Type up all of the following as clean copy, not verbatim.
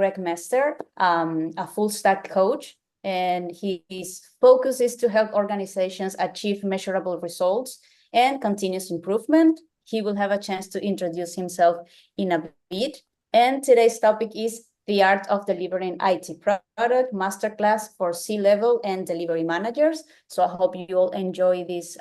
Greg Mester, a full stack coach, and his focus is to help organizations achieve measurable results and continuous improvement. He will have a chance to introduce himself in a bit. And today's topic is the art of delivering IT product masterclass for C-level and delivery managers. So I hope you all enjoy this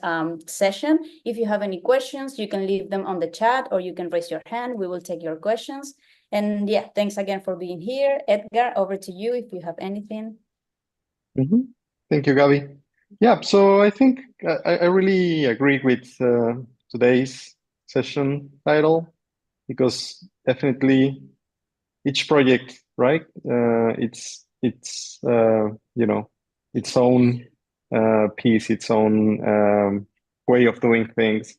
session. If you have any questions, you can leave them on the chat or you can raise your hand. We will take your questions. And yeah, thanks again for being here. Edgar, over to you if you have anything. Thank you, Gabby. Yeah, so I think I really agree with today's session title, because definitely each project, right? It's you know, its own piece, its own way of doing things.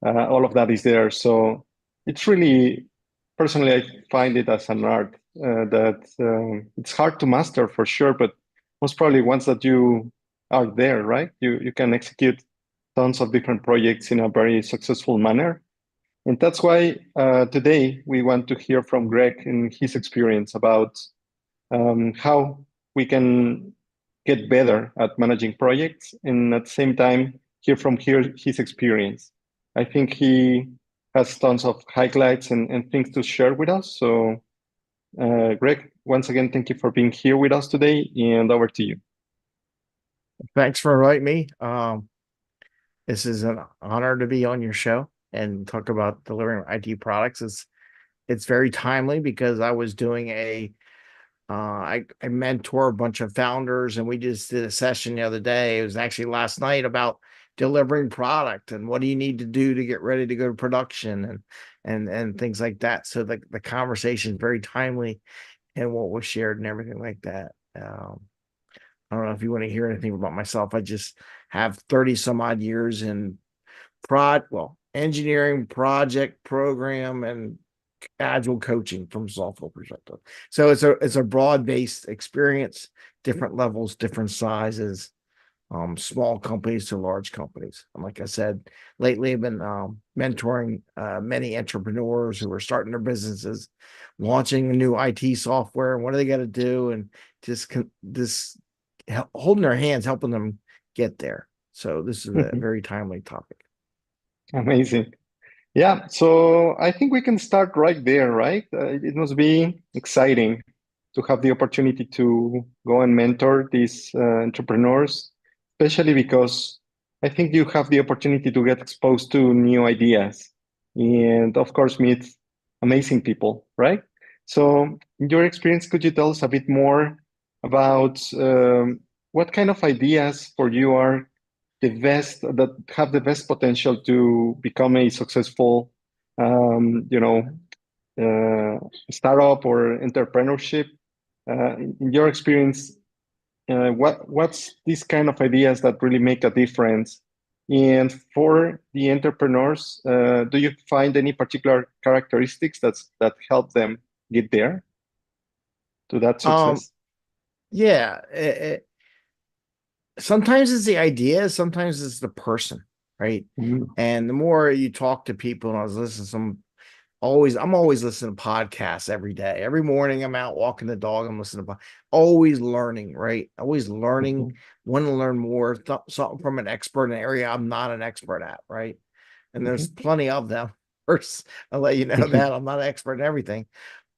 All of that is there. So it's really, personally, I find it as an art that it's hard to master for sure, but most probably once that you are there, right? You can execute tons of different projects in a very successful manner. And that's why today we want to hear from Greg and his experience about how we can get better at managing projects, and at the same time hear from his experience. I think he has tons of highlights and things to share with us. So Greg, once again, thank you for being here with us today, and over to you. Thanks for inviting me. This is an honor to be on your show and talk about delivering IT products. It's very timely because I was doing I mentor a bunch of founders, and we just did a session the other day. It was actually last night about delivering product and what do you need to do to get ready to go to production and things like that. So the conversation is very timely and what was shared and everything like that. I don't know if you want to hear anything about myself. I just have 30 some odd years in engineering, project, program, and agile coaching from software perspective. So it's a broad-based experience, different levels, different sizes, small companies to large companies. And like I said, lately I've been mentoring many entrepreneurs who are starting their businesses, launching a new IT software, and what do they got to do, and just holding their hands, helping them get there. So this is a very timely topic. Amazing. Yeah, so I think we can start right there, right? It must be exciting to have the opportunity to go and mentor these entrepreneurs, especially because I think you have the opportunity to get exposed to new ideas and, of course, meet amazing people, right? So in your experience, could you tell us a bit more about what kind of ideas for you are the best, that have the best potential to become a successful, startup or entrepreneurship? In your experience, what's these kind of ideas that really make a difference? And for the entrepreneurs, do you find any particular characteristics that help them get there to that success? Yeah. Sometimes it's the idea, sometimes it's the person, right? And the more you talk to people, and I was listening to I'm always listening to podcasts every day. Every morning I'm out walking the dog, I'm listening to always learning, right? Always learning, want to learn more, something from an expert in an area I'm not an expert at, right? And there's plenty of them. First, I'll let you know that I'm not an expert in everything.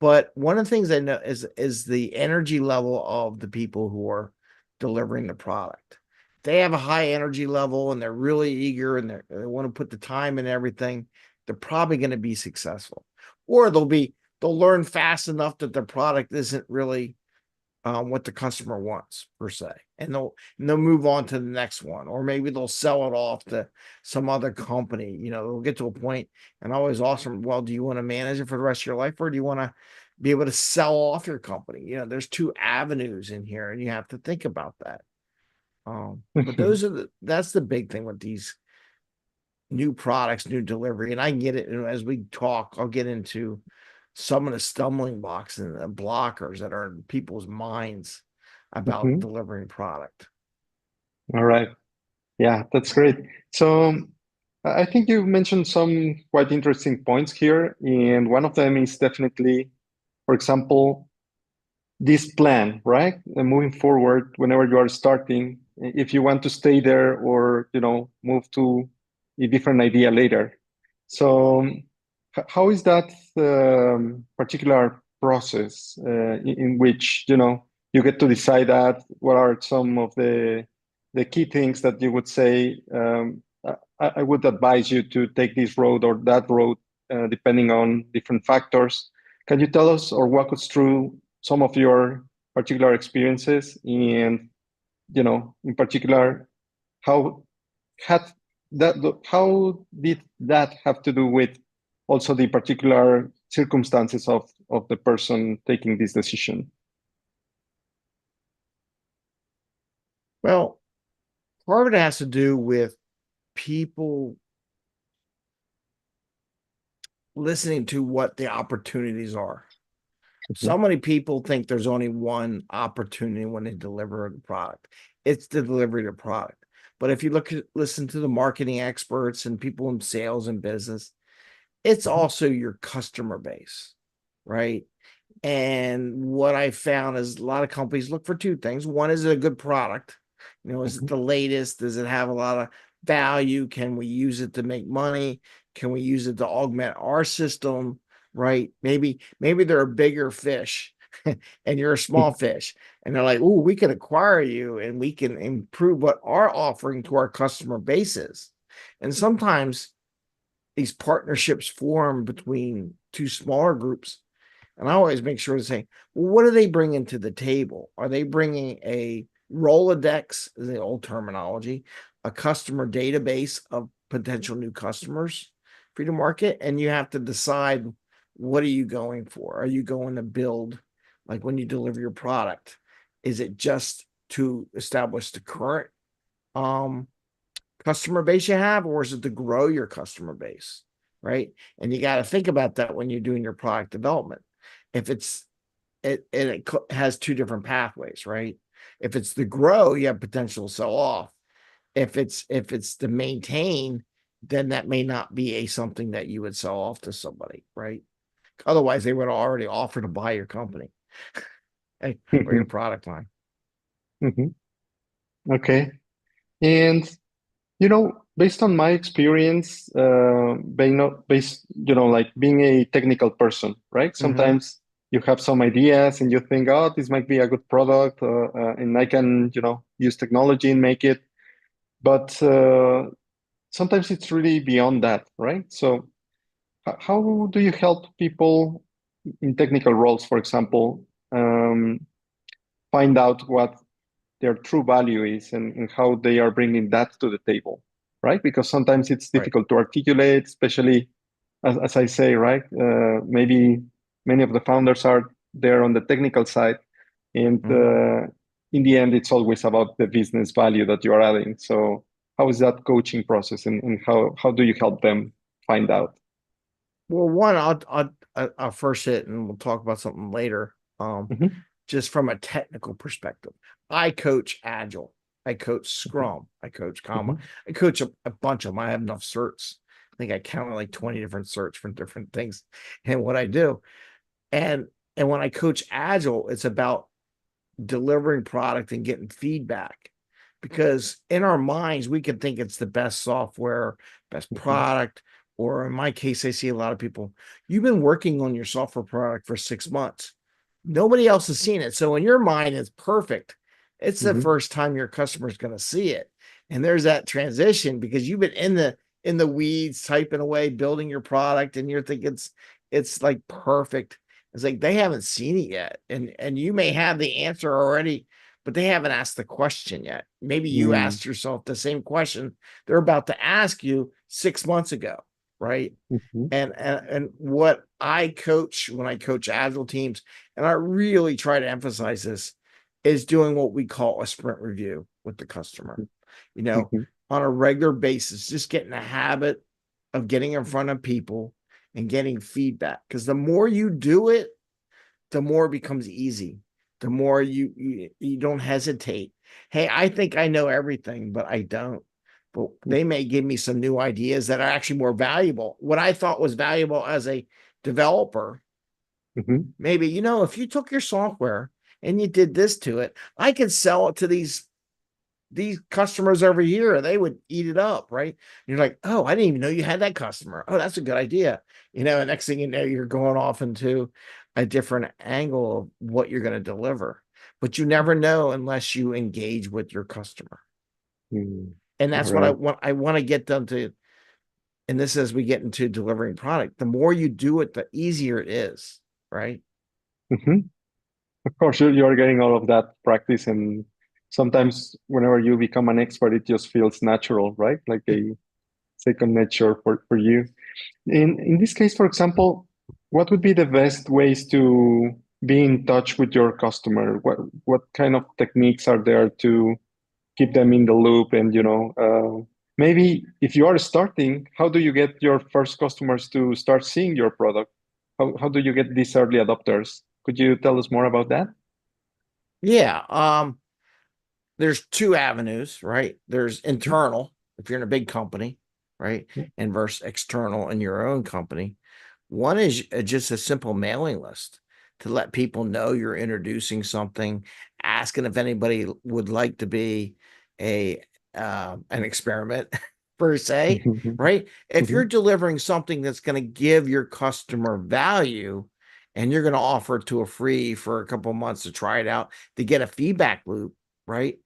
But one of the things I know is the energy level of the people who are delivering the product. They have a high energy level and they're really eager and they want to put the time in everything. They're probably going to be successful, or they'll learn fast enough that their product isn't really what the customer wants per se, and they'll move on to the next one, or maybe they'll sell it off to some other company. They'll get to a point, and always awesome. Well, do you want to manage it for the rest of your life, or do you want to be able to sell off your company? There's two avenues in here, and you have to think about that. But that's the big thing with these new products, new delivery. And I can get it as we talk. I'll get into some of the stumbling blocks and the blockers that are in people's minds about delivering product. All right. Yeah, that's great. So I think you mentioned some quite interesting points here. And one of them is definitely, for example, this plan, right? And moving forward, whenever you are starting, if you want to stay there or, move to a different idea later. So how is that particular process in which, you get to decide that? What are some of the key things that you would say, I would advise you to take this road or that road, depending on different factors. Can you tell us or walk us through some of your particular experiences and, in particular, how had how did that have to do with also the particular circumstances of the person taking this decision? Well, part of it has to do with people listening to what the opportunities are. So many people think there's only one opportunity when they deliver a product. It's the delivery of the product. But if you listen to the marketing experts and people in sales and business, it's also your customer base, right? And what I found is a lot of companies look for two things. One, is it a good product? Is it the latest? Does it have a lot of value? Can we use it to make money? Can we use it to augment our system? Right? Maybe they're a bigger fish and you're a small fish. And they're like, oh, we can acquire you and we can improve what our offering to our customer base is. And sometimes these partnerships form between two smaller groups. And I always make sure to say, well, what are they bringing to the table? Are they bringing a Rolodex, is the old terminology, a customer database of potential new customers for you to market? And you have to decide, what are you going for? Are you going to build, like when you deliver your product, is it just to establish the current customer base you have, or is it to grow your customer base? Right. And you got to think about that when you're doing your product development. If it has two different pathways, right? If it's the grow, you have potential to sell off. If it's to maintain, then that may not be something that you would sell off to somebody, right? Otherwise, they would already offer to buy your company or your product line. Okay. And based on my experience, like being a technical person, right? Sometimes you have some ideas and you think, oh, this might be a good product, and I can, use technology and make it. But sometimes it's really beyond that, right? So how do you help people in technical roles, for example, find out what their true value is and how they are bringing that to the table, right? Because sometimes it's difficult to articulate, especially as I say, right? Maybe many of the founders are there on the technical side, and in the end, it's always about the business value that you are adding. So how is that coaching process, and how do you help them find out? Well, one, I'll first hit, and we'll talk about something later. Just from a technical perspective, I coach Agile, I coach Scrum, I coach Comma, I coach a bunch of them. I have enough certs. I think I counted like 20 different certs for different things and what I do. And when I coach Agile, it's about delivering product and getting feedback, because in our minds, we can think it's the best software, best product, or in my case, I see a lot of people, you've been working on your software product for 6 months. Nobody else has seen it. So in your mind, it's perfect. It's the first time your customer is going to see it. And there's that transition because you've been in the weeds, typing away, building your product, and you're thinking it's like perfect. It's like they haven't seen it yet. And you may have the answer already, but they haven't asked the question yet. Maybe you asked yourself the same question they're about to ask you 6 months ago, right? And what I coach when I coach Agile teams, and I really try to emphasize this, is doing what we call a sprint review with the customer, on a regular basis, just getting a habit of getting in front of people and getting feedback. Because the more you do it, the more it becomes easy. The more you don't hesitate. Hey, I think I know everything, but I don't. But they may give me some new ideas that are actually more valuable. What I thought was valuable as a developer, maybe, if you took your software and you did this to it. I could sell it to these customers over here, they would eat it up, right? And you're like, oh, I didn't even know you had that customer. Oh, that's a good idea. And next thing you know, you're going off into a different angle of what you're going to deliver. But you never know unless you engage with your customer. And that's what I want to get them to. And this, as we get into delivering product, the more you do it, the easier it is, right? Of course, you're getting all of that practice, and sometimes whenever you become an expert, it just feels natural, right? Like a second nature for you. In this case, for example, what would be the best ways to be in touch with your customer? What kind of techniques are there to keep them in the loop? And maybe if you are starting, how do you get your first customers to start seeing your product? How do you get these early adopters? Could you tell us more about that? Yeah. There's two avenues, right? There's internal, if you're in a big company, right? And versus external in your own company. One is just a simple mailing list to let people know you're introducing something, asking if anybody would like to be an experiment per se, right? If you're delivering something that's going to give your customer value and you're going to offer it to a free for a couple of months to try it out to get a feedback loop, right?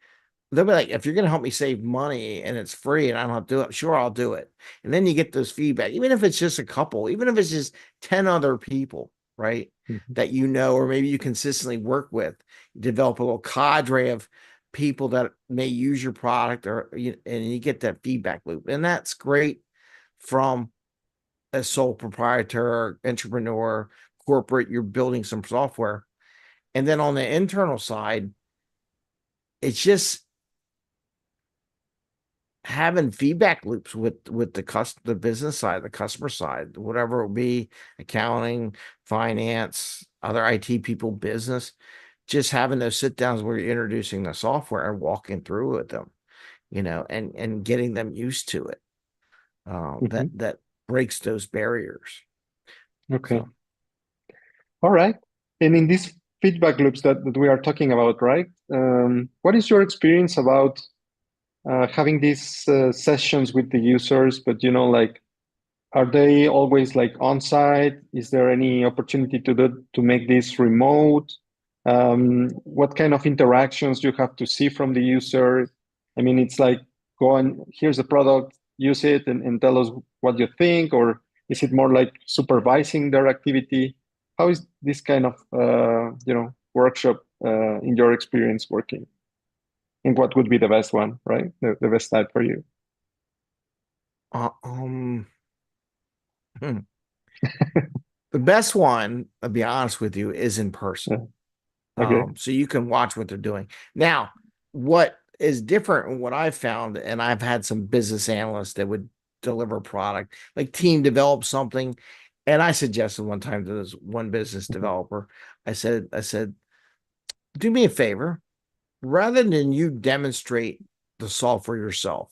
They'll be like, if you're going to help me save money and it's free and I don't have to do it, sure, I'll do it. And then you get those feedback, even if it's just a couple, even if it's just 10 other people, right? That or maybe you consistently work with, develop a little cadre of people that may use your product, and you get that feedback loop. And that's great from a sole proprietor, entrepreneur, corporate, you're building some software. And then on the internal side, it's just having feedback loops with the business side, the customer side, whatever it will be, accounting, finance, other IT people, business, just having those sit downs where you're introducing the software and walking through with them, and getting them used to it. That breaks those barriers. Okay. So. All right. And in these feedback loops that we are talking about, right? What is your experience about having these sessions with the users? But are they always like on site? Is there any opportunity to make this remote? What kind of interactions you have to see from the user? I mean, it's like, go on, here's the product, use it, and tell us what you think, or is it more like supervising their activity? How is this kind of workshop in your experience working? And what would be the best one, right? The best type for you? The best one, I'll be honest with you, is in person. Okay. So you can watch what they're doing. Now, what is different and what I've found, and I've had some business analysts that would deliver product, like team develop something. And I suggested one time to this one business developer, I said, do me a favor, rather than you demonstrate the software yourself,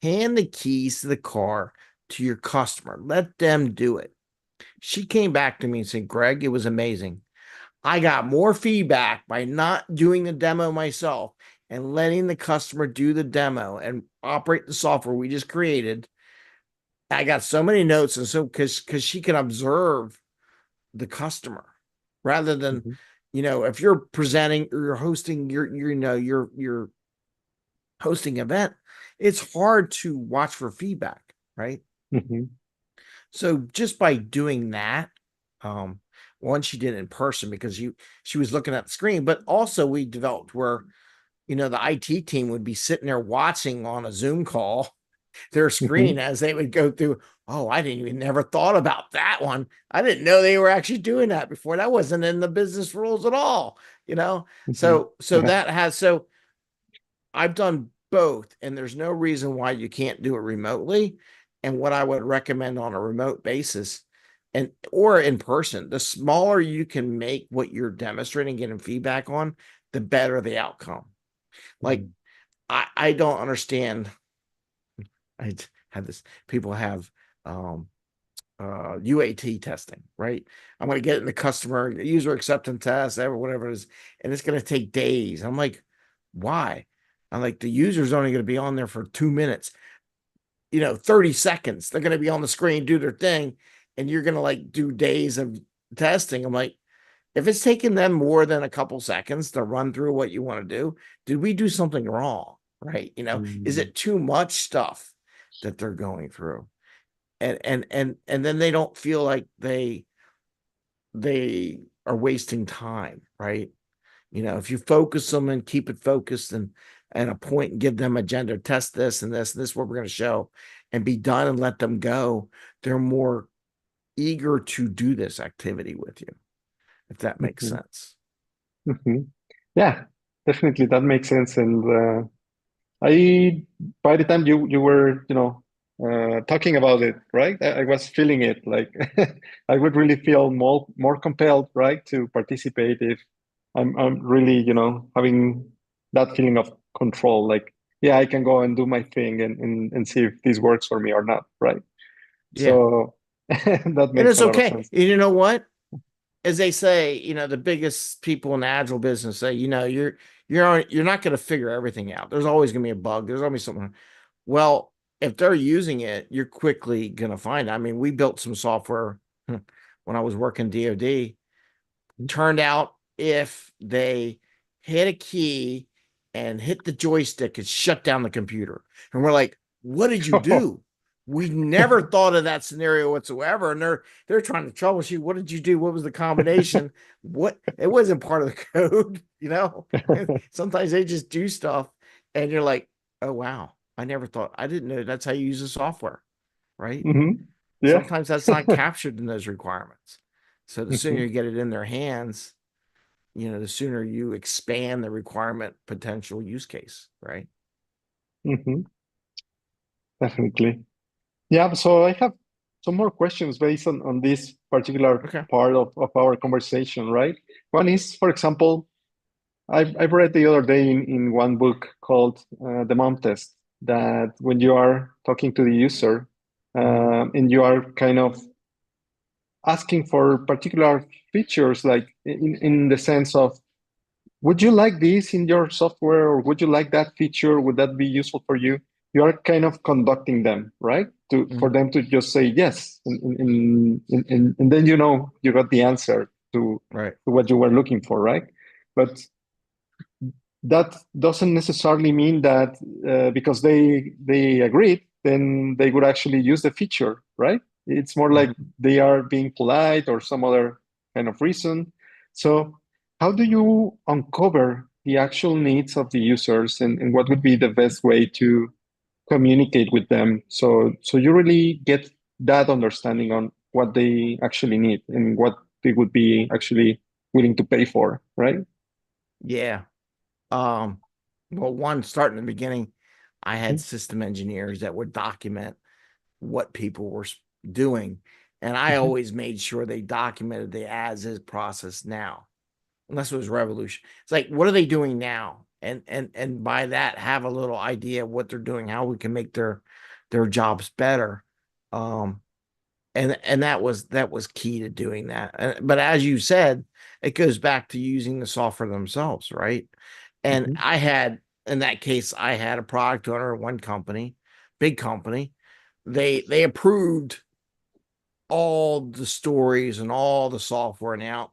hand the keys to the car to your customer. Let them do it. She came back to me and said, Greg, it was amazing. I got more feedback by not doing the demo myself and letting the customer do the demo and operate the software we just created. I got so many notes, and so because she can observe the customer rather than, if you're presenting or you're hosting your hosting event, it's hard to watch for feedback, right? So just by doing that, one, she did it in person because she was looking at the screen, but also we developed where, the IT team would be sitting there watching on a Zoom call their screen as they would go through. Oh, I didn't even never thought about that one. I didn't know they were actually doing that before. That wasn't in the business rules at all, So I've done both, and there's no reason why you can't do it remotely. And what I would recommend on a remote basis or in person, the smaller you can make what you're demonstrating, getting feedback on, the better the outcome. Like, I don't understand. I had this, people have UAT testing, right? I'm going to get in the customer user acceptance test, whatever it is, and it's going to take days. I'm like, why? I'm like, the user's only going to be on there for 2 minutes, 30 seconds. They're going to be on the screen, do their thing, and you're going to like do days of testing. I'm like, if it's taking them more than a couple seconds to run through what you want to do, did we do something wrong? Right? Is it too much stuff that they're going through? And then they don't feel like they are wasting time, right? If you focus them and keep it focused and a point and give them agenda, test this and this is what we're going to show, and be done and let them go, they're more eager to do this activity with you, if that makes sense. Yeah, definitely that makes sense. And by the time you were, talking about it, right? I was feeling it. Like I would really feel more compelled, right, to participate if I'm really, having that feeling of control. Like, yeah, I can go and do my thing and see if this works for me or not, right? Yeah. So that And makes it's a lot of okay. sense. You know what? As they say, the biggest people in the agile business say, you're not going to figure everything out. There's always going to be a bug. There's always something. Well, if they're using it, you're quickly going to find it. I mean, we built some software when I was working DoD. Turned out if they hit a key and hit the joystick, it shut down the computer. And we're like, what did you do? We never thought of that scenario whatsoever. And they're trying to troubleshoot. What did you do? What was the combination? It wasn't part of the code, Sometimes they just do stuff and you're like, oh wow, I didn't know that's how you use the software, right? Yeah. Sometimes that's not captured in those requirements. So the sooner you get it in their hands, the sooner you expand the requirement potential use case, right? Definitely. Yeah, so I have some more questions based on this particular part of our conversation, right? One is, for example, I've read the other day in one book called The Mom Test, that when you are talking to the user and you are kind of asking for particular features, like in the sense of, would you like this in your software, or would you like that feature? Would that be useful for you? You are kind of conducting them, right? For them to just say yes, and then you got the answer to what you were looking for, right? But that doesn't necessarily mean that because they agreed, then they would actually use the feature, right? It's more like they are being polite or some other kind of reason. So how do you uncover the actual needs of the users, and what would be the best way to communicate with them so you really get that understanding on what they actually need and what they would be actually willing to pay for, right? Yeah. Well, one, starting in the beginning, I had system engineers that would document what people were doing. And I always made sure they documented the as is process now, unless it was revolution. It's like, what are they doing now? And by that, have a little idea of what they're doing, how we can make their jobs better. And that was key to doing that. But as you said, it goes back to using the software themselves, right? And in that case, I had a product owner at one company, big company. They approved all the stories and all the software and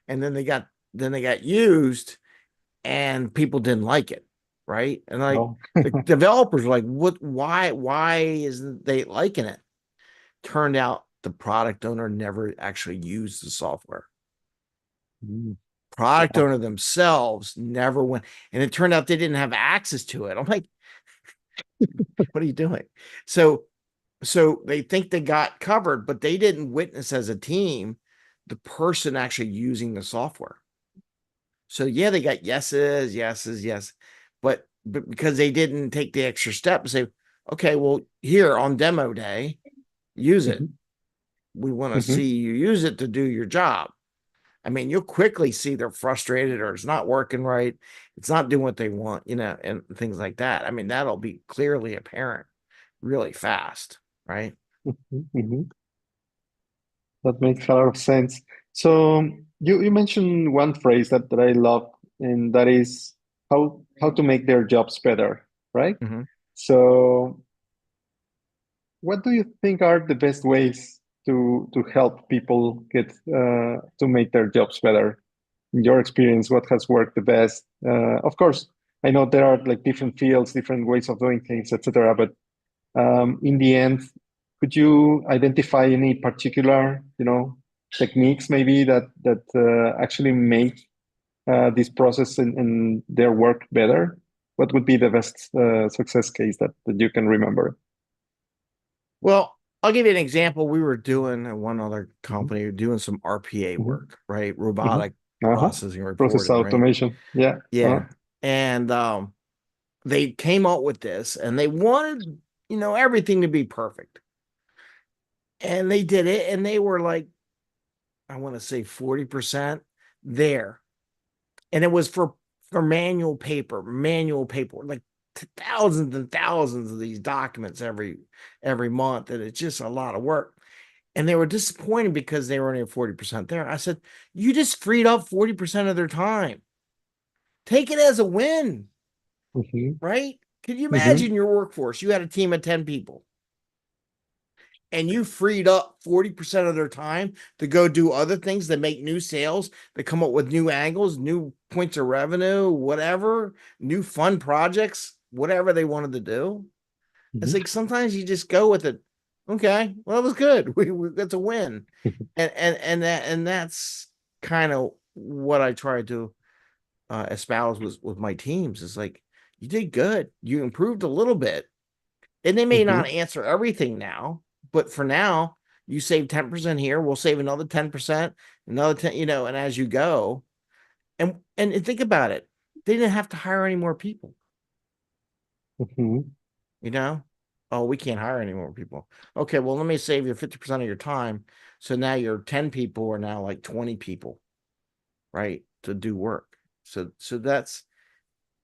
then they got used and people didn't like it, right? And like the developers were like, why isn't they liking it? Turned out the product owner never actually used the software. Product owner themselves never went, and it turned out they didn't have access to it. I'm like, what are you doing? So they think they got covered, but they didn't witness as a team the person actually using the software. So yeah, they got yeses, yes, but because they didn't take the extra step and say, okay, well, here on demo day, use it. We want to see you use it to do your job. I mean, you'll quickly see they're frustrated or it's not working right. It's not doing what they want, and things like that. I mean, that'll be clearly apparent really fast, right? Mhm. That makes a lot of sense. So you mentioned one phrase that I love, and that is how to make their jobs better, right? Mhm. So what do you think are the best ways to help people get to make their jobs better? In your experience, what has worked the best? Of course, I know there are like different fields, different ways of doing things, etc. But in the end, could you identify any particular, techniques maybe that actually make this process and their work better? What would be the best success case that you can remember? Well, I'll give you an example. We were doing at one other Mhm, company, doing some RPA mhm, work, right? mhm. Robotic Uh-huh. processing and Process reporting, right? automation. Yeah. Uh-huh. Yeah. And they came up with this and they wanted, everything to be perfect. And they did it and they were like, I want to say 40% there. And it was for manual paper, like thousands and thousands of these documents every month. And it's just a lot of work. And they were disappointed because they were only at 40% there. I said, you just freed up 40% of their time. Take it as a win, Mhm, right? Can you mhm, imagine your workforce? You had a team of 10 people and you freed up 40% of their time to go do other things that make new sales, that come up with new angles, new points of revenue, whatever, new fun projects, whatever they wanted to do. It's mhm, like sometimes you just go with it. Okay, well, it was good. That's a win, and that's kind of what I try to espouse with my teams. Is like you did good. You improved a little bit, and they may not mhm, answer everything now, but for now, you save 10% here. We'll save another 10%, another 10. And as you go, and think about it, they didn't have to hire any more people. mhm, you know oh, we can't hire any more people. Okay, well, let me save you 50% of your time, so now your 10 people are now like 20 people, right, to do work. So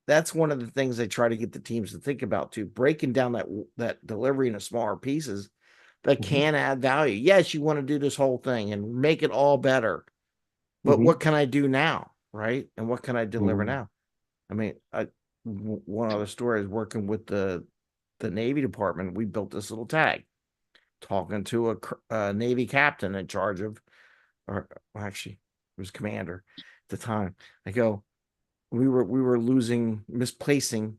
that's one of the things I try to get the teams to think about too, breaking down that delivery into smaller pieces that mhm, can add value. Yes, you want to do this whole thing and make it all better, but mhm, what can I do now, right? And what can I deliver mhm, now? I mean, one other story is working with the Navy department. We built this little tag, talking to a Navy captain in charge of, or well, actually, it was commander at the time. I go, we were misplacing,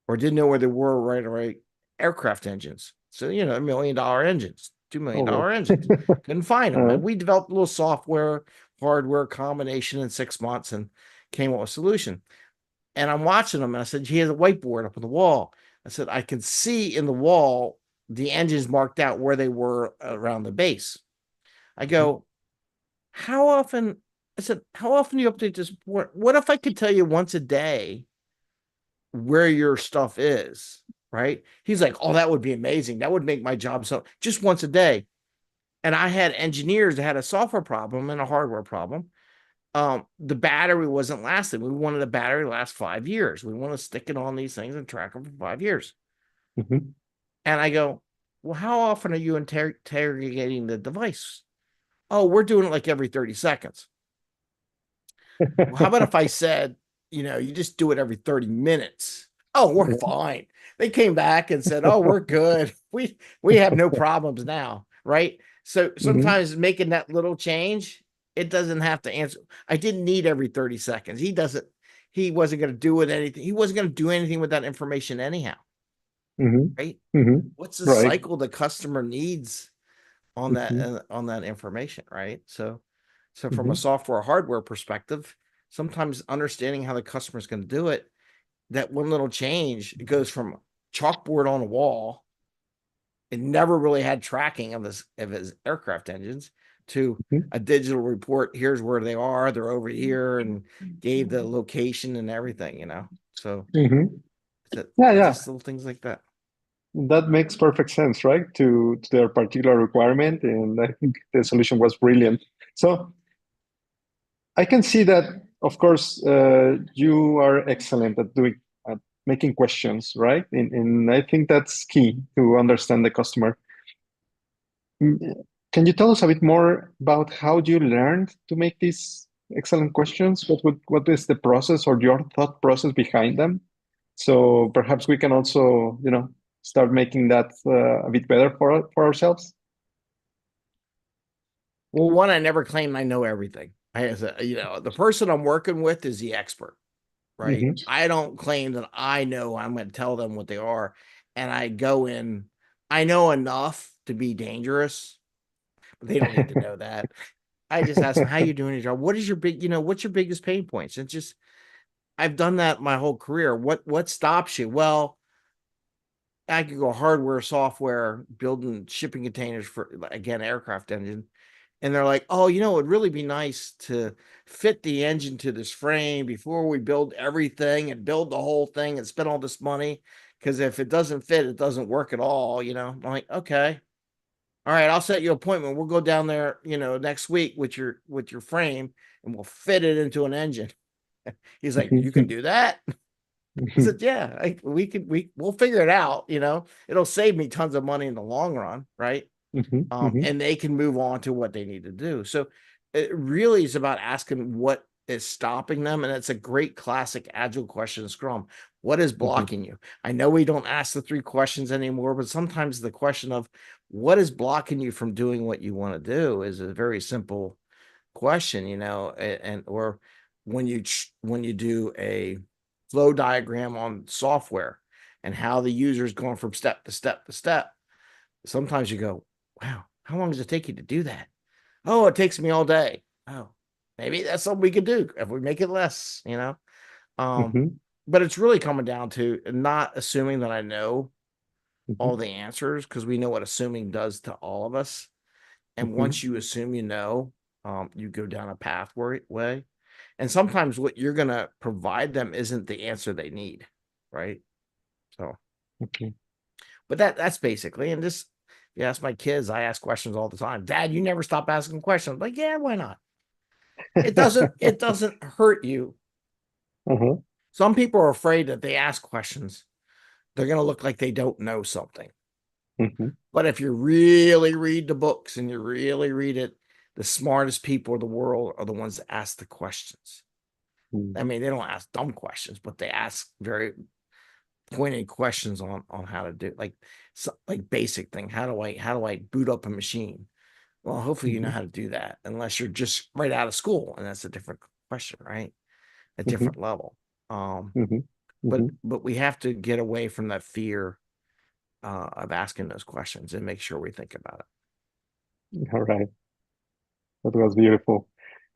or didn't know where they were right aircraft engines. So $1 million engines, $2 million Oh, engines. Couldn't find them. uh, And we developed a little software, hardware combination in 6 months and came up with a solution. And I'm watching them, and I said, he has a whiteboard up on the wall. I said, I can see in the wall the engines marked out where they were around the base. I go, how often? I said, how often do you update this report? What if I could tell you once a day where your stuff is? Right? He's like, oh, that would be amazing. That would make my job so just once a day. And I had engineers that had a software problem and a hardware problem. The battery wasn't lasting. We wanted the battery to last 5 years. We want to stick it on these things and track them for 5 years. mhm. And I go, well, how often are you interrogating the device? Oh, we're doing it like every 30 seconds. Well, how about if I said, you just do it every 30 minutes? Oh, we're fine. They came back and said, oh, we're good. We have no problems now, right? So Mhm, sometimes making that little change, it doesn't have to answer. I didn't need every 30 seconds. He wasn't going to do it anything. He wasn't going to do anything with that information anyhow, mhm, right? mhm. What's the Right. cycle the customer needs Mhm, on that information, right? So from a mhm, software hardware perspective, sometimes understanding how the customer is going to do it, that one little change, it goes from chalkboard on a wall, it never really had tracking of his aircraft engines, to mhm, a digital report. Here's where they are. They're over here, and gave the location and everything. So mhm. it's Yeah, yeah. just little things like that. That makes perfect sense, right? To their particular requirement, and I think the solution was brilliant. So I can see that, of course, you are excellent at making questions, right? And I think that's key to understand the customer. Can you tell us a bit more about how you learned to make these excellent questions? What is the process or your thought process behind them? So perhaps we can also, start making that a bit better for ourselves. Well, one, I never claim I know everything. The person I'm working with is the expert, right? Mm-hmm. I don't claim that I know. I'm going to tell them what they are. And I go in, I know enough to be dangerous, but they don't need to know that. I just ask them, how you doing your job? What is your what's your biggest pain points? And just, I've done that my whole career. What stops you? Well, I could go hardware, software, building shipping containers for, again, aircraft engine. And they're like, oh, it'd really be nice to fit the engine to this frame before we build everything and build the whole thing and spend all this money. Because if it doesn't fit, it doesn't work at all. I'm like, okay, all right, I'll set you an appointment. We'll go down there, next week with your frame, and we'll fit it into an engine. He's like, you can do that? I said, yeah, we'll figure it out. It'll save me tons of money in the long run, right? And they can move on to what they need to do. So it really is about asking what is stopping them. And it's a great classic agile question in Scrum. What is blocking you? I know we don't ask the 3 questions anymore, but sometimes the question of what is blocking you from doing what you want to do is a very simple question, or when you do a flow diagram on software and how the user is going from step to step to step, sometimes you go, wow, how long does it take you to do that? Oh, it takes me all day. Oh, maybe that's something we could do if we make it less, but it's really coming down to not assuming that I know all the answers, because we know what assuming does to all of us. And once you assume you go down a pathway. And sometimes what you're going to provide them isn't the answer they need, right? So, but that's basically, and just, you ask my kids, I ask questions all the time. Dad, you never stop asking questions. I'm like, yeah, why not? It doesn't hurt you. Some people are afraid that they ask questions, they're going to look like they don't know something. But if you really read the books and you really read it, the smartest people in the world are the ones that ask the questions. I mean, they don't ask dumb questions, but they ask very pointed questions on how to do, like basic thing. How do I boot up a machine? Well, hopefully you know how to do that, unless you're just right out of school, and that's a different question, right? A different level. But we have to get away from that fear of asking those questions and make sure we think about it. All right. That was beautiful.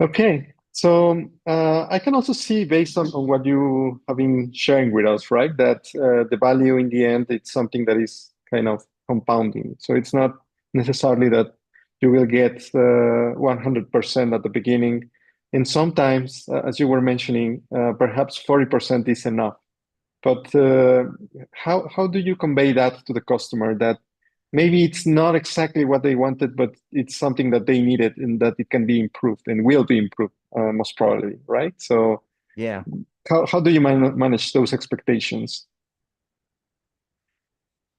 Okay. So I can also see, based on what you have been sharing with us, right, that the value in the end, it's something that is kind of compounding. So it's not necessarily that you will get 100% at the beginning. And sometimes, as you were mentioning, perhaps 40% is enough. But how do you convey that to the customer, that maybe it's not exactly what they wanted, but it's something that they needed and that it can be improved and will be improved, most probably, right? So yeah, how do you manage those expectations?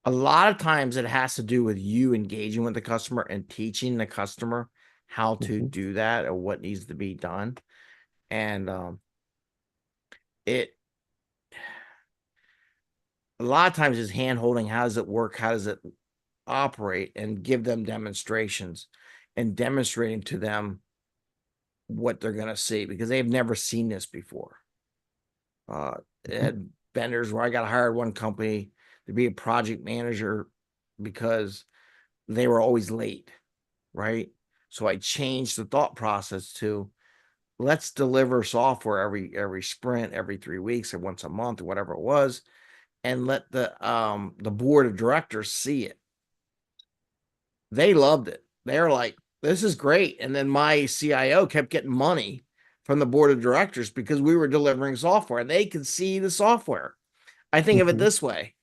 A lot of times it has to do with you engaging with the customer and teaching the customer how to do that or what needs to be done. And it a lot of times is hand holding. How does it work? How does it operate? And give them demonstrations and demonstrating to them what they're going to see, because they've never seen this before. Had vendors where I got hired one company to be a project manager because they were always late, right? So I changed the thought process to, let's deliver software every sprint, every 3 weeks or once a month or whatever it was, and let the board of directors see it. They loved it. They're like, this is great. And then my CIO kept getting money from the board of directors because we were delivering software and they could see the software. I think of it this way.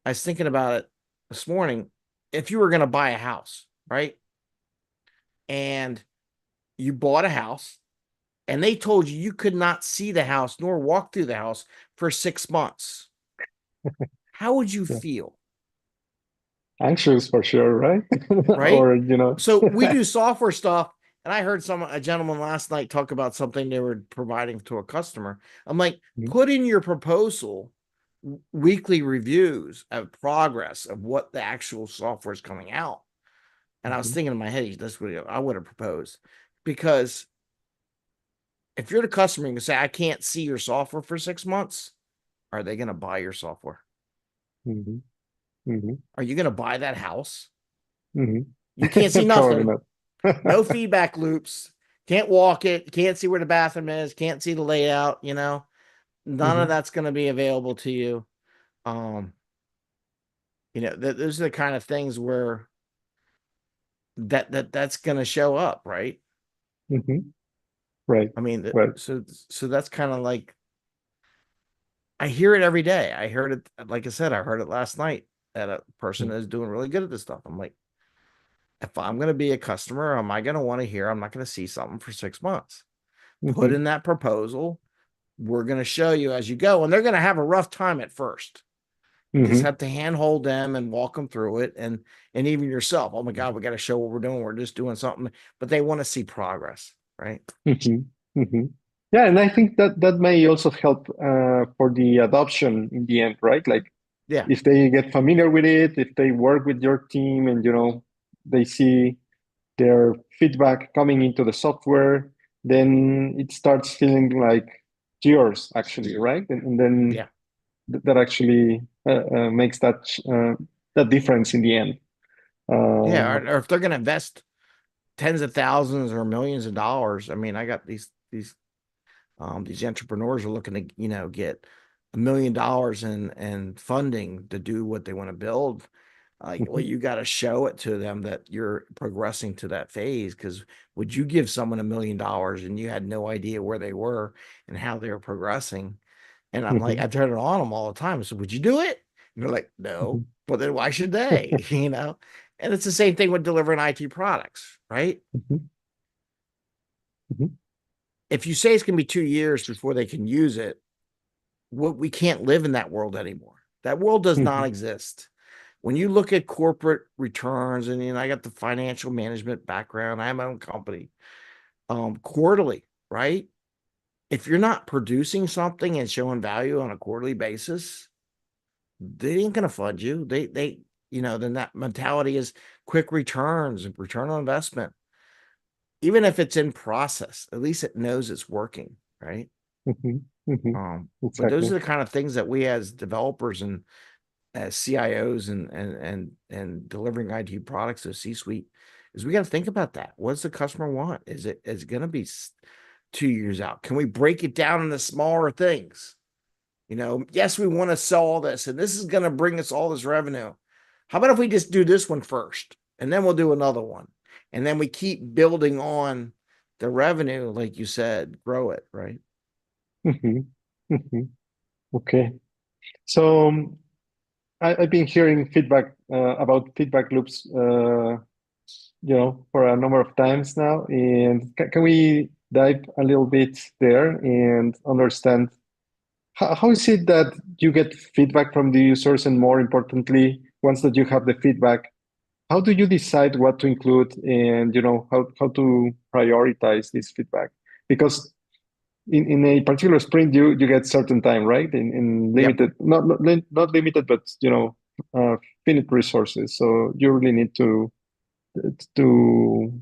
I was thinking about it this morning. If you were going to buy a house, right? And you bought a house and they told you you could not see the house nor walk through the house for 6 months, how would you feel? Anxious for sure, right? Right? Or, you know. So we do software stuff, and I heard a gentleman last night talk about something they were providing to a customer. I'm like, put in your proposal weekly reviews of progress of what the actual software is coming out. And I was thinking in my head, that's what I would have proposed. Because if you're the customer and you say, I can't see your software for 6 months, are they going to buy your software? Are you going to buy that house? You can't see Probably nothing. not. No feedback loops. Can't walk it. Can't see where the bathroom is. Can't see the layout. You know, none of that's going to be available to you. You know, those are the kind of things where that's going to show up, right? Right. I mean, Right. so that's kind of like, I hear it every day. I heard it, like I said, I heard it last night at a person that is doing really good at this stuff. I'm like, if I'm going to be a customer, am I going to want to hear I'm not going to see something for 6 months? Put in that proposal. We're going to show you as you go. And they're going to have a rough time at first. You just have to handhold them and walk them through it. And even yourself, oh my God, we got to show what we're doing. We're just doing something, but they want to see progress, right? Yeah, and I think that may also help for the adoption in the end, right? Like, Yeah, if they get familiar with it, if they work with your team, and you know they see their feedback coming into the software, then it starts feeling like yours actually, right? And then yeah, that actually makes that difference in the end. yeah. Or if they're going to invest tens of thousands or millions of dollars, I mean, I got these entrepreneurs are looking to, you know, get $1 million in funding to do what they want to build. Well, you got to show it to them that you're progressing to that phase. Because would you give someone $1 million and you had no idea where they were and how they were progressing? And I'm like, I turn it on them all the time. So would you do it? And they're like, no. But then why should they? You know? And it's the same thing with delivering IT products, right? If you say it's going to be 2 years before they can use it, we can't live in that world anymore. That world does not exist. When you look at corporate returns, and you know, I got the financial management background, I have my own company, quarterly, right? If you're not producing something and showing value on a quarterly basis, they ain't gonna fund you. They, you know, then that mentality is quick returns and return on investment. Even if it's in process, at least it knows it's working, right? But those Exactly. are the kind of things that we as developers and as CIOs and delivering IT products to C-suite is we got to think about that. What does the customer want? Is it going to be 2 years out? Can we break it down into smaller things? You know, yes, we want to sell all this, and this is going to bring us all this revenue. How about if we just do this one first, and then we'll do another one, and then we keep building on the revenue, like you said, grow it, right? Okay. So I've been hearing feedback about feedback loops, you know, for a number of times now. And can we dive a little bit there and understand how is it that you get feedback from the users? And more importantly, once that you have the feedback, how do you decide what to include, and you know how to prioritize this feedback? Because in a particular sprint, you get certain time, right? In Yep. limited, not limited, but you know, finite resources. So you really need to to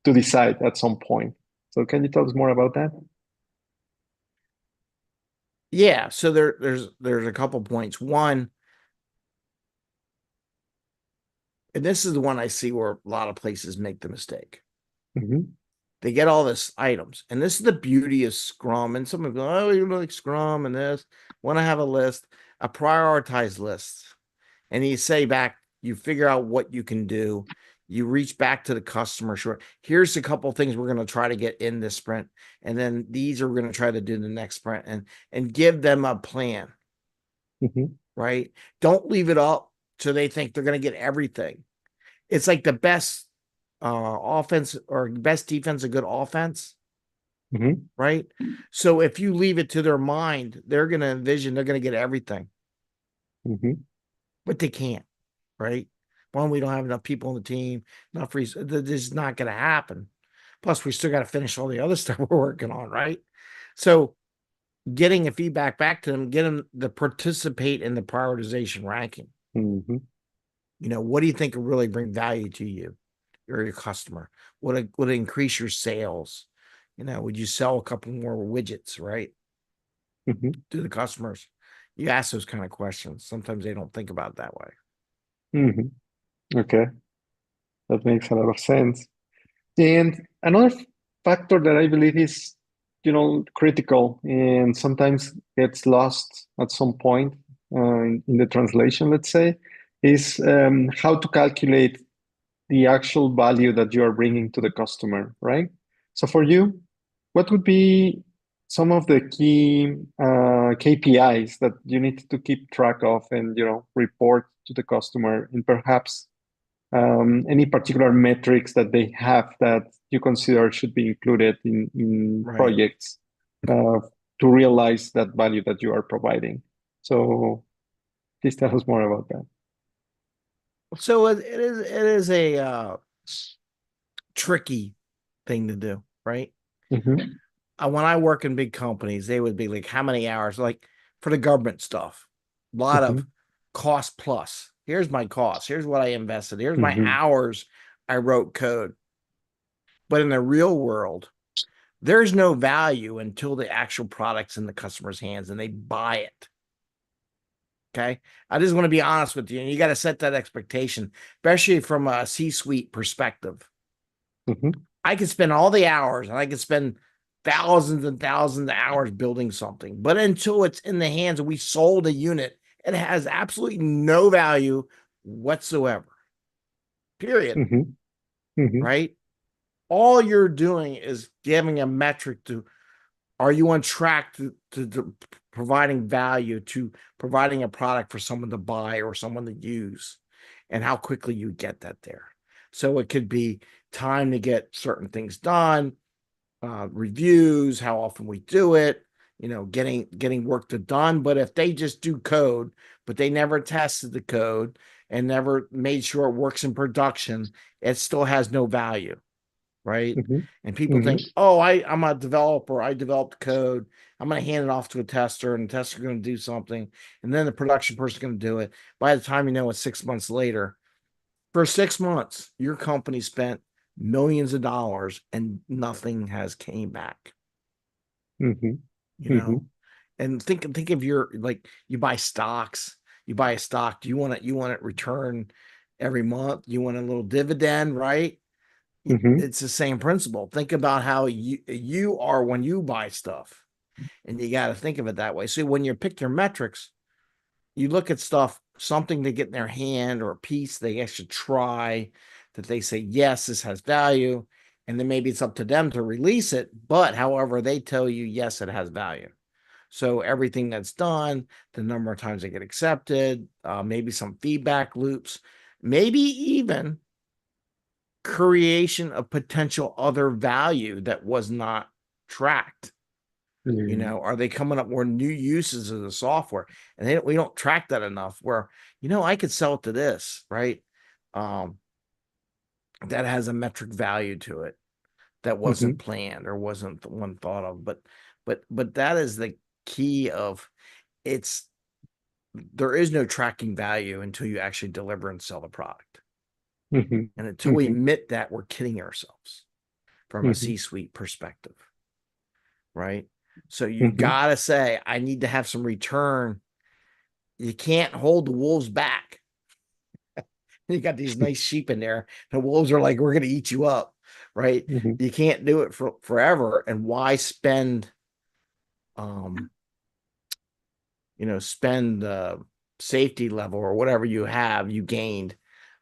decide at some point. So can you tell us more about that? Yeah. So there's a couple points. One, and this is the one I see where a lot of places make the mistake. They get all this items, and this is the beauty of Scrum. And some people go, "Oh, you like Scrum and this." Want to have a list, a prioritized list, and you say back, you figure out what you can do. You reach back to the customer. Sure, here's a couple of things we're going to try to get in this sprint, and then these are we're going to try to do the next sprint, and give them a plan. Right? Don't leave it up so they think they're going to get everything. It's like the best offense or best defense, a good offense. Right? So if you leave it to their mind, they're going to envision they're going to get everything. But they can't, right? One, we don't have enough people on the team, enough resources. This is not going to happen. Plus, we still got to finish all the other stuff we're working on, right? So getting a feedback back to them, get them to participate in the prioritization ranking. Mm-hmm. You know, what do you think will really bring value to you or your customer? Would it increase your sales? You know, would you sell a couple more widgets, right? Mm-hmm. To the customers? You ask those kind of questions. Sometimes they don't think about it that way. Mm-hmm. Okay, that makes a lot of sense. And another factor that I believe is, critical and sometimes gets lost at some point in the translation, let's say, is how to calculate the actual value that you are bringing to the customer, right? So for you, what would be some of the key KPIs that you need to keep track of and, report to the customer, and perhaps any particular metrics that they have that you consider should be included in Right. projects to realize that value that you are providing? So please tell us more about that. So it is a tricky thing to do, right? Mm-hmm. When I work in big companies, they would be like, how many hours? Like for the government stuff, a lot Mm-hmm. of cost plus. Here's my cost. Here's what I invested. Here's my Mm-hmm. hours I wrote code. But in the real world, there's no value until the actual product's in the customer's hands and they buy it. Okay. I just want to be honest with you. And you got to set that expectation, especially from a C-suite perspective. Mm-hmm. I could spend all the hours and I could spend thousands and thousands of hours building something. But until it's in the hands and we sold a unit, it has absolutely no value whatsoever. Period. Mm-hmm. Mm-hmm. Right? All you're doing is giving a metric to, are you on track to providing value, to providing a product for someone to buy or someone to use, and how quickly you get that there. So it could be time to get certain things done, reviews, how often we do it, getting work done. But if they just do code, but they never tested the code and never made sure it works in production, it still has no value. Right. Mm-hmm. And people Mm-hmm. think, oh, I'm a developer. I developed code. I'm going to hand it off to a tester and the tester going to do something. And then the production person's going to do it. By the time you know it, 6 months later, for 6 months, your company spent millions of dollars and nothing has came back, Mm-hmm. you Mm-hmm. know? And think of your, like, you buy stocks, you buy a stock. Do you want it returned every month? You want a little dividend, right? Mm-hmm. It's the same principle. Think about how you are when you buy stuff, and you got to think of it that way. So when you pick your metrics, you look at stuff, something they get in their hand or a piece they actually try, that they say, yes, this has value. And then maybe it's up to them to release it. But however, they tell you, yes, it has value. So everything that's done, the number of times they get accepted, maybe some feedback loops, maybe even creation of potential other value that was not tracked. Mm-hmm. Are they coming up with new uses of the software? And we don't track that enough where, I could sell it to this, right? That has a metric value to it that wasn't planned or wasn't the one thought of. But that is the key of there is no tracking value until you actually deliver and sell the product. Mm-hmm. And until we admit that, we're kidding ourselves from a C-suite perspective, right? So you got to say, I need to have some return. You can't hold the wolves back. You got these nice sheep in there. The wolves are like, we're going to eat you up, right? Mm-hmm. You can't do it for forever. And why spend the safety level or whatever you gained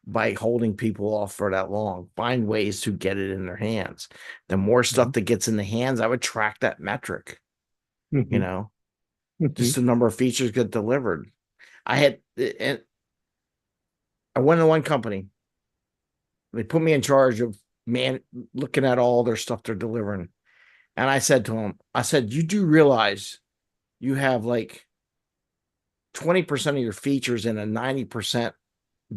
by holding people off for that long? Find ways to get it in their hands. The more stuff that gets in the hands, I would track that metric, just the number of features get delivered. I went to one company. They put me in charge of looking at all their stuff they're delivering. And I said to them, you do realize you have like 20% of your features in a 90%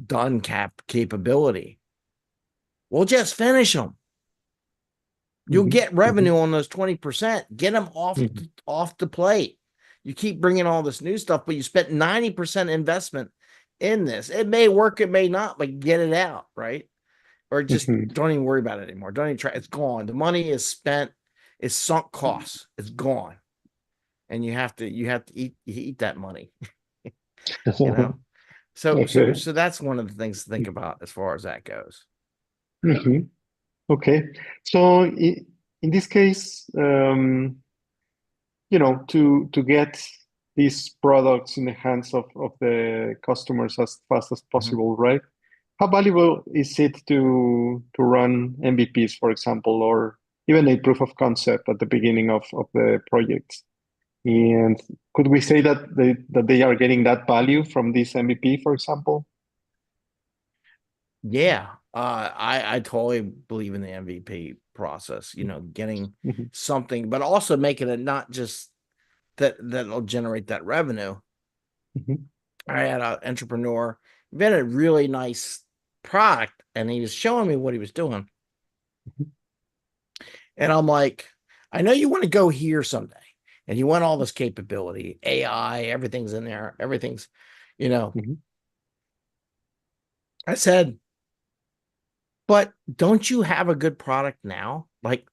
done capability. We'll just finish them. You'll get revenue on those 20%. Get them off the plate. You keep bringing all this new stuff, but you spent 90% investment in this. It may work, it may not, but get it out, right? Or just don't even worry about it anymore. Don't even try. It's gone. The money is spent. It's sunk costs. It's gone, and you have to eat that money. You know. So that's one of the things to think about as far as that goes. Okay, so in this case, you know, to get these products in the hands of the customers as fast as possible, right? How valuable is it to run MVPs, for example, or even a proof of concept at the beginning of the project? And could we say that they are getting that value from this MVP, for example? Yeah, I totally believe in the MVP process, you know, getting something, but also making it not just that'll generate that revenue. I had an entrepreneur, made a really nice product, and he was showing me what he was doing. And I'm like, I know you want to go here someday, and you want all this capability, AI, everything's in there, everything's, you know. I said, but don't you have a good product now? Like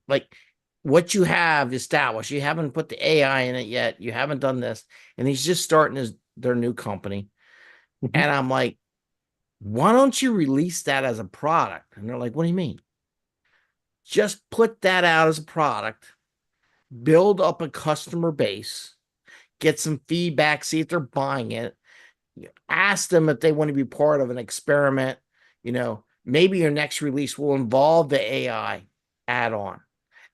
what you have established, you haven't put the AI in it yet. You haven't done this. And he's just starting their new company. And I'm like, why don't you release that as a product? And they're like, what do you mean? Just put that out as a product, build up a customer base, get some feedback, see if they're buying it, ask them if they want to be part of an experiment. You know, maybe your next release will involve the AI add-on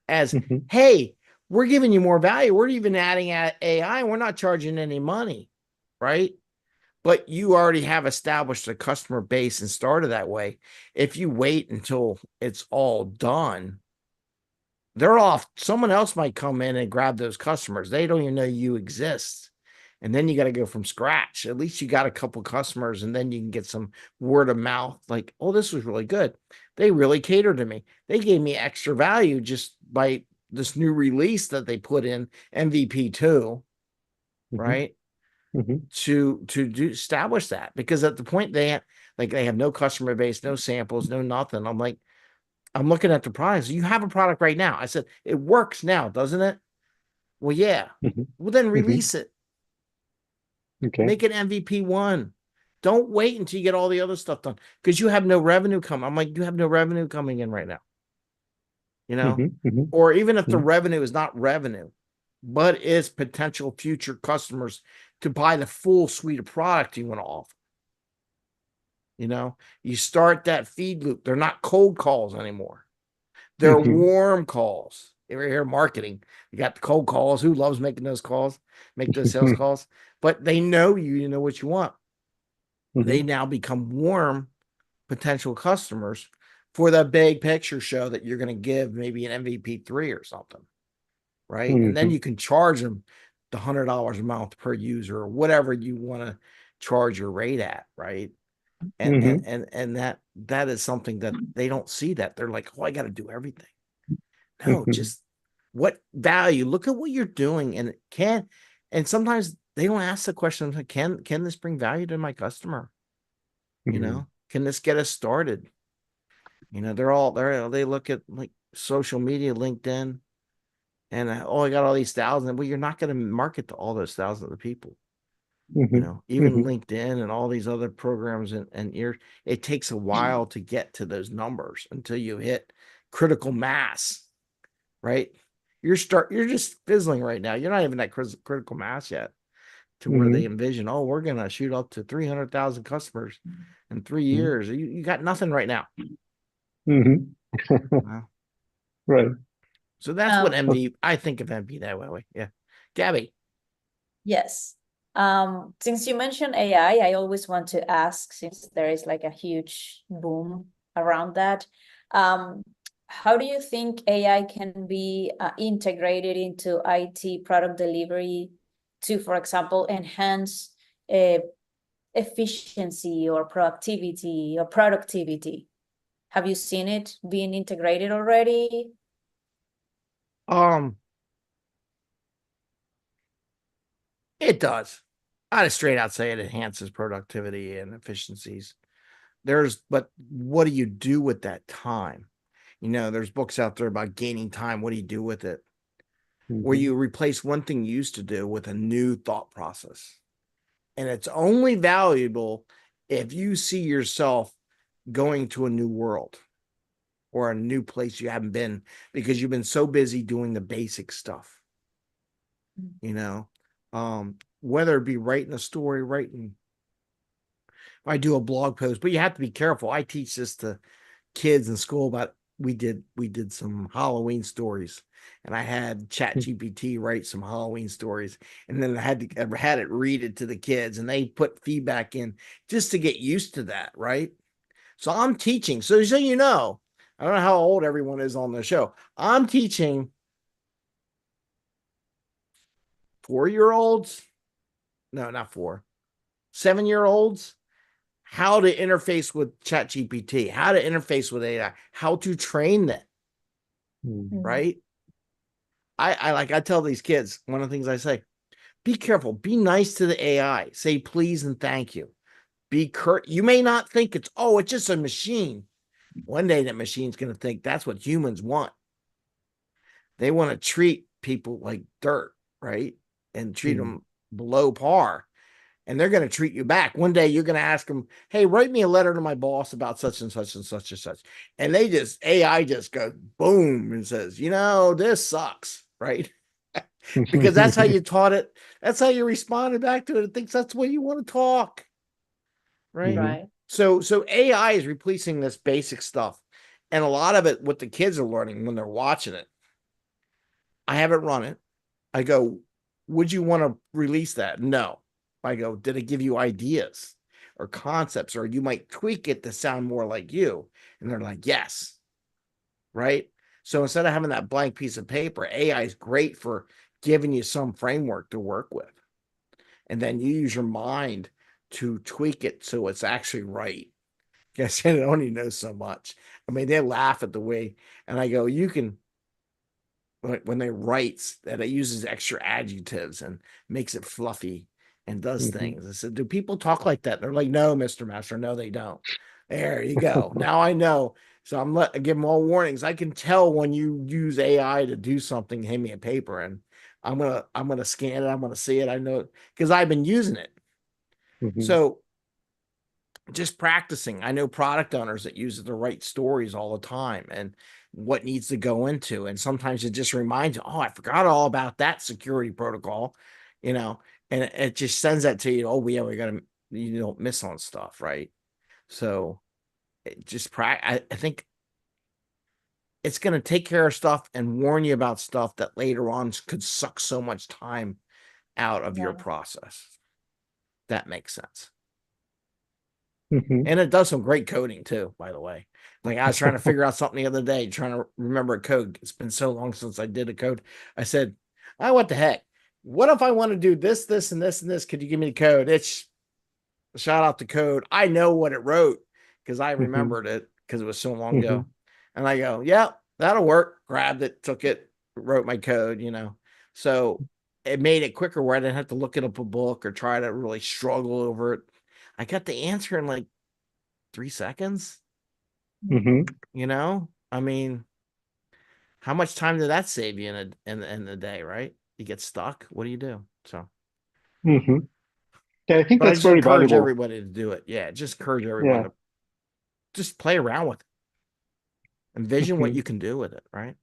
as, hey, we're giving you more value. We're even adding AI. We're not charging any money, right? But you already have established a customer base and started that way. If you wait until it's all done, they're off. Someone else might come in and grab those customers. They don't even know you exist. And then you got to go from scratch. At least you got a couple customers, and then you can get some word of mouth like, oh, this was really good. They really catered to me. They gave me extra value just by this new release that they put in MVP 2, right? To establish that, because at the point they have no customer base, no samples, no nothing. I'm like, I'm looking at the product. You have a product right now. I said, it works now, doesn't it? Well, yeah. Well, then release it. Okay. Make it MVP 1. Don't wait until you get all the other stuff done, because you have no revenue coming. I'm like, you have no revenue coming in right now. You know, or even if the revenue is not revenue, but is potential future customers to buy the full suite of product you want to offer. You know, you start that feed loop. They're not cold calls anymore. They're warm calls. You ever hear marketing? You got the cold calls. Who loves making those calls? Make those sales calls. But they know you know what you want. They now become warm potential customers for the big picture show that you're going to give maybe an MVP 3 or something, right? And then you can charge them the $100 a month per user or whatever you want to charge your rate at, right? And that is something that they don't see. That they're like, oh, I got to do everything. No, just what value? Look at what you're doing, and sometimes they don't ask the question, can this bring value to my customer? You know, can this get us started? You know, they look at like social media, LinkedIn, and oh, I got all these thousands. Well, you're not going to market to all those thousands of people. You know, even LinkedIn and all these other programs, and it takes a while to get to those numbers until you hit critical mass, right? You're just fizzling right now. You're not even at critical mass yet to where they envision, oh, we're going to shoot up to 300,000 customers in 3 years. You got nothing right now. Wow. Right. So that's what I think of MVP that way. Yeah. Gabby. Yes. Since you mentioned AI, I always want to ask, since there is like a huge boom around that, how do you think AI can be integrated into IT product delivery to, for example, enhance efficiency or proactivity or productivity? Have you seen it being integrated already? It does. I'd straight out say it enhances productivity and efficiencies. But what do you do with that time? There's books out there about gaining time. What do you do with it? Where you replace one thing you used to do with a new thought process. And it's only valuable if you see yourself going to a new world or a new place you haven't been because you've been so busy doing the basic stuff. Whether it be writing a story, I do a blog post, but you have to be careful. I teach this to kids in school about we did some Halloween stories, and I had ChatGPT write some Halloween stories, and then I had it read it to the kids, and they put feedback in just to get used to that, right? So I'm teaching. So I don't know how old everyone is on the show. I'm teaching 4-year-olds. No, not 4. 7-year-olds how to interface with ChatGPT, how to interface with AI, how to train them. Right? I tell these kids, one of the things I say, be careful, be nice to the AI, say please and thank you. Be curt. You may not think it's just a machine. One day that machine's going to think that's what humans want. They want to treat people like dirt, right? And treat them below par. And they're going to treat you back. One day you're going to ask them, hey, write me a letter to my boss about such and such and such and such. And AI just goes boom and says, this sucks, right? Because that's how you taught it. That's how you responded back to it. It thinks that's the way you want to talk. Right. Right. So AI is replacing this basic stuff. And a lot of it, what the kids are learning when they're watching it, I haven't run it. I go, would you want to release that? No. I go, did it give you ideas or concepts, or you might tweak it to sound more like you? And they're like, yes. Right. So instead of having that blank piece of paper, AI is great for giving you some framework to work with. And then you use your mind to tweak it so it's actually right. Guess it only knows so much. I mean, they laugh at the way, and I go, you can, when they writes, that it uses extra adjectives and makes it fluffy and does things. I said, do people talk like that? They're like, no, Mr. Master, no, they don't. There you go. Now I know. So I give them all warnings. I can tell when you use AI to do something, hand me a paper, and I'm gonna scan it. I'm gonna see it. I know because I've been using it. So just practicing. I know product owners that use it to write stories all the time and what needs to go into. And sometimes it just reminds you, I forgot all about that security protocol, and it just sends that to you. Oh, yeah, you don't miss on stuff, right? So I think it's going to take care of stuff and warn you about stuff that later on could suck so much time out of your process. That makes sense. And it does some great coding too, by the way. Like I was trying to figure out something the other day, trying to remember a code. It's been so long since I did a code. I said, what the heck? What if I want to do this, this, and this, and this? Could you give me the code? It's shout out the code. I know what it wrote because I remembered it because it was so long ago. And I go, yeah, that'll work. Grabbed it, took it, wrote my code, So it made it quicker where I didn't have to look it up a book or try to really struggle over it. I got the answer in like 3 seconds. I mean, how much time did that save you in the day, right? You get stuck. What do you do? So, yeah, I think that's very encourage valuable. Everybody to do it. Yeah, just encourage everyone to just play around with it. Envision what you can do with it, right?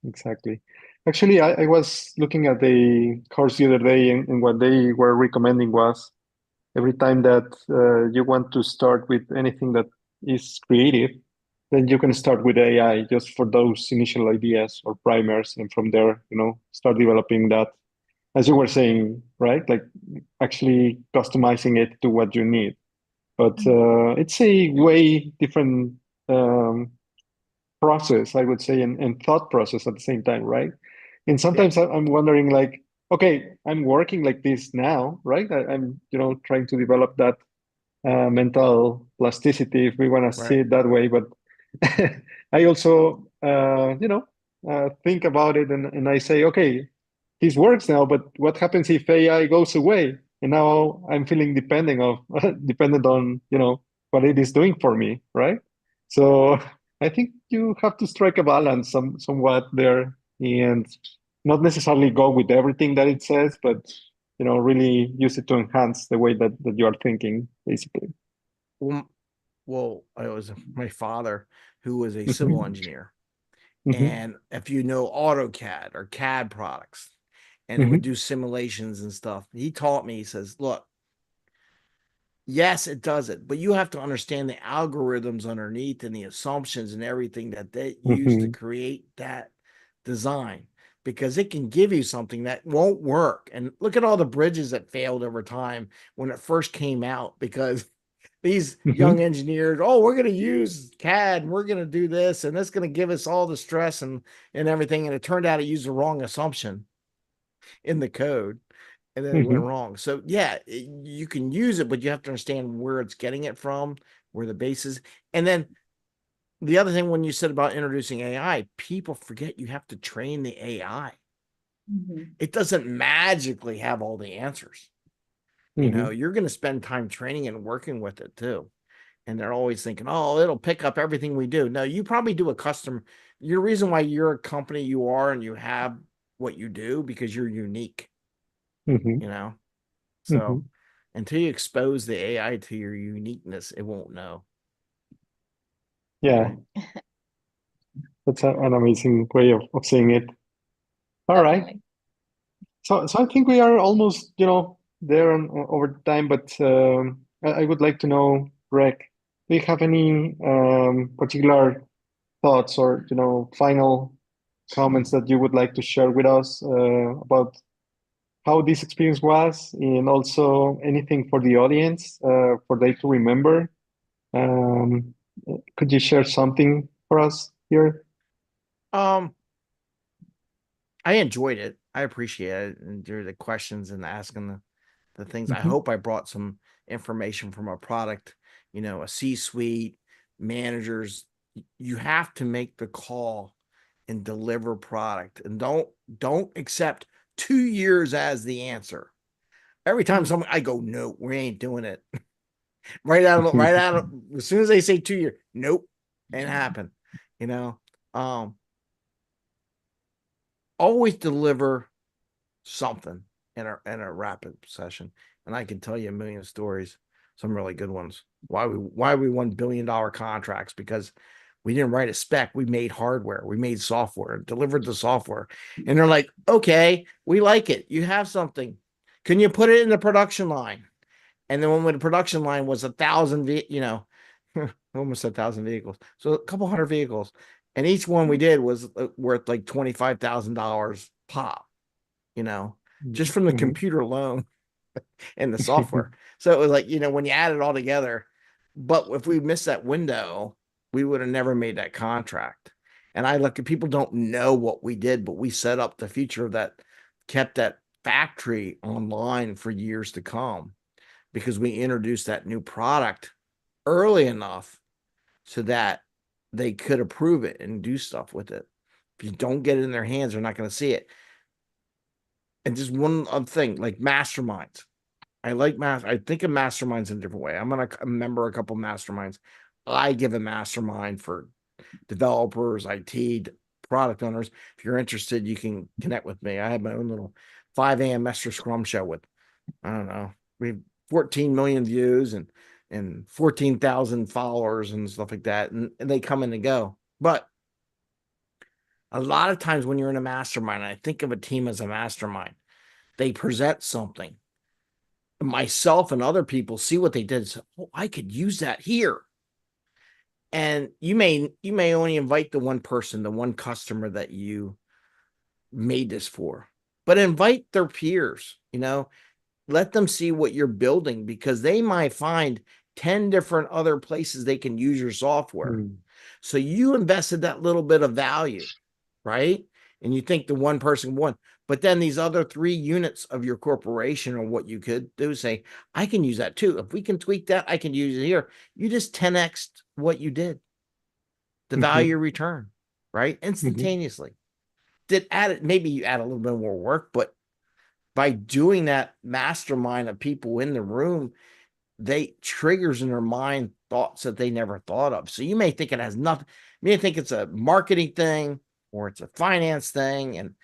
Exactly. Actually, I was looking at the course the other day, and what they were recommending was every time that you want to start with anything that is creative, then you can start with AI just for those initial ideas or primers, and from there, start developing that, as you were saying, right? Like actually customizing it to what you need. But it's a way different process, I would say, and thought process at the same time, right? And sometimes I'm wondering, like, okay, I'm working like this now, right? I'm, trying to develop that mental plasticity, if we want to see Right. it that way. But I also, think about it, and I say, okay, this works now, but what happens if AI goes away? And now I'm feeling dependent on, what it is doing for me, right? So I think you have to strike a balance somewhat there, and not necessarily go with everything that it says, but really use it to enhance the way that you are thinking, basically. Well, it was my father who was a civil Mhm. engineer. Mhm. And if you know AutoCAD or CAD products, and they would Mhm. do simulations and stuff, he taught me, he says, look, yes, it does it, but you have to understand the algorithms underneath and the assumptions and everything that they use to Mhm. create that design, because it can give you something that won't work. And look at all the bridges that failed over time when it first came out, because these young Mhm. engineers, oh, we're going to use CAD and we're going to do this and it's going to give us all the stress and everything. And it turned out it used the wrong assumption in the code, and then it went Mhm. wrong. So yeah, you can use it, but you have to understand where it's getting it from, where the base is. And then the other thing, when you said about introducing AI, people forget you have to train the AI. It doesn't magically have all the answers. Mhm. You're going to spend time training and working with it too. And they're always thinking, oh, it'll pick up everything we do. No, you probably do a custom. Your reason why you're a company you are and you have what you do, because you're unique, Mhm. you know? So Mhm. until you expose the AI to your uniqueness, it won't know. Yeah, Right. that's an amazing way of seeing it. All right. Definitely. So I think we are almost, there over time, but I would like to know, Greg, do you have any particular thoughts or, final comments that you would like to share with us about how this experience was, and also anything for the audience for they to remember? Um, could you share something for us here? Um, I enjoyed it. I appreciate it. And the questions and asking the things. I Mhm. hope I brought some information from a product, a C-suite, managers. You have to make the call and deliver product, and don't accept 2 years as the answer. Every time someone, I go, no, we ain't doing it. Right out of, as soon as they say 2 years, nope, ain't happen. You know, um, always deliver something in a rapid session. And I can tell you a million stories, some really good ones. Why we won $1 billion contracts, because we didn't write a spec. We made hardware, we made software, delivered the software. And they're like, okay, we like it. You have something. Can you put it in the production line? And then when the production line was 1,000, almost 1,000 vehicles. So a couple hundred vehicles. And each one we did was worth like $25,000 pop, you know, just from the Mhm. computer alone and the software. So it was like, when you add it all together, but if we missed that window, we would have never made that contract. And I look at, people don't know what we did, but we set up the future that kept that factory online for years to come, because we introduced that new product early enough so that they could approve it and do stuff with it. If you don't get it in their hands, they're not going to see it. And just one other thing, like masterminds. I think of masterminds in a different way. I'm going to member a couple masterminds. I give a mastermind for developers, IT, product owners. If you're interested, you can connect with me. I have my own little 5 a.m. Master Scrum show with, I don't know, we have 14 million views and 14,000 followers and stuff like that. And they come in and go. But a lot of times when you're in a mastermind, I think of a team as a mastermind, they present something. Myself and other people see what they did and say, oh, I could use that here. And you may only invite the one person, the one customer that you made this for, but invite their peers, let them see what you're building, because they might find 10 different other places they can use your software. Mm. So you invested that little bit of value, right? And you think the one person won, But then these other 3 units of your corporation or what you could do is say, I can use that too. If we can tweak that, I can use it here. You just 10x'd what you did. The value return, right? Instantaneously. Did add it, maybe you add a little bit more work, but by doing that mastermind of people in the room, they triggers in their mind thoughts that they never thought of. So you may think it has nothing, you may think it's a marketing thing or it's a finance thing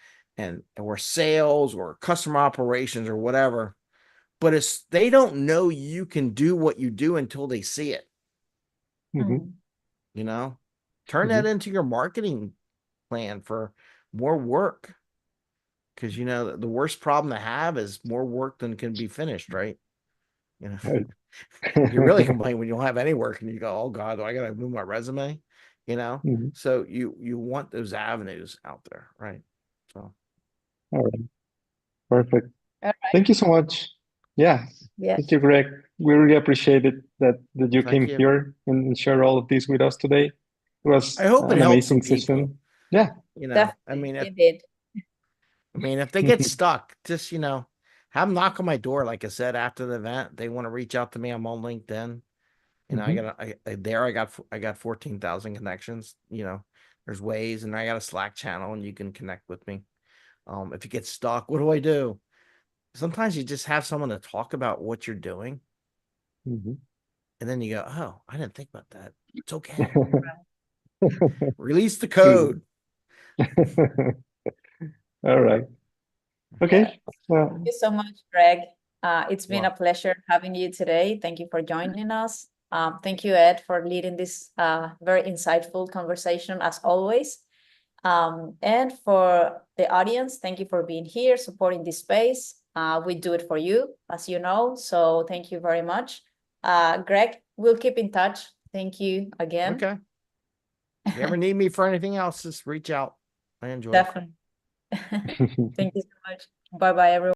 or sales or customer operations or whatever, but it's they don't know you can do what you do until they see it. You know, turn that into your marketing plan for more work. Because, you know, the worst problem to have is more work than can be finished, right? You know, you really complain when you don't have any work and you go, oh God, do I got to move my resume? You know, so you want those avenues out there, right? So, all right, perfect. All right. Thank you so much. Yeah, Yes. thank you, Greg. We really appreciate it that you Thank came you. here and share all of this with us today. It was I hope it an helps amazing people. session. Yeah, You know, Definitely, it did. if they get stuck, just, you know, have them knock on my door. Like I said, after the event, they want to reach out to me. I'm on LinkedIn. You know, I got 14,000 connections. You know, there's ways, and I got a Slack channel, and you can connect with me. If you get stuck, what do I do? Sometimes you just have someone to talk about what you're doing, and then you go, "Oh, I didn't think about that. It's okay. Release the code." All right. Okay. Thank you so much, Greg. It's been a pleasure having you today. Thank you for joining us. Thank you, Ed, for leading this very insightful conversation as always. And for the audience, thank you for being here, supporting this space. We do it for you, as you know, so thank you very much. Greg, we'll keep in touch. Thank you again. Okay. If you ever need me for anything else, just reach out. I enjoy it. Definitely. Thank you so much. Bye-bye, everyone.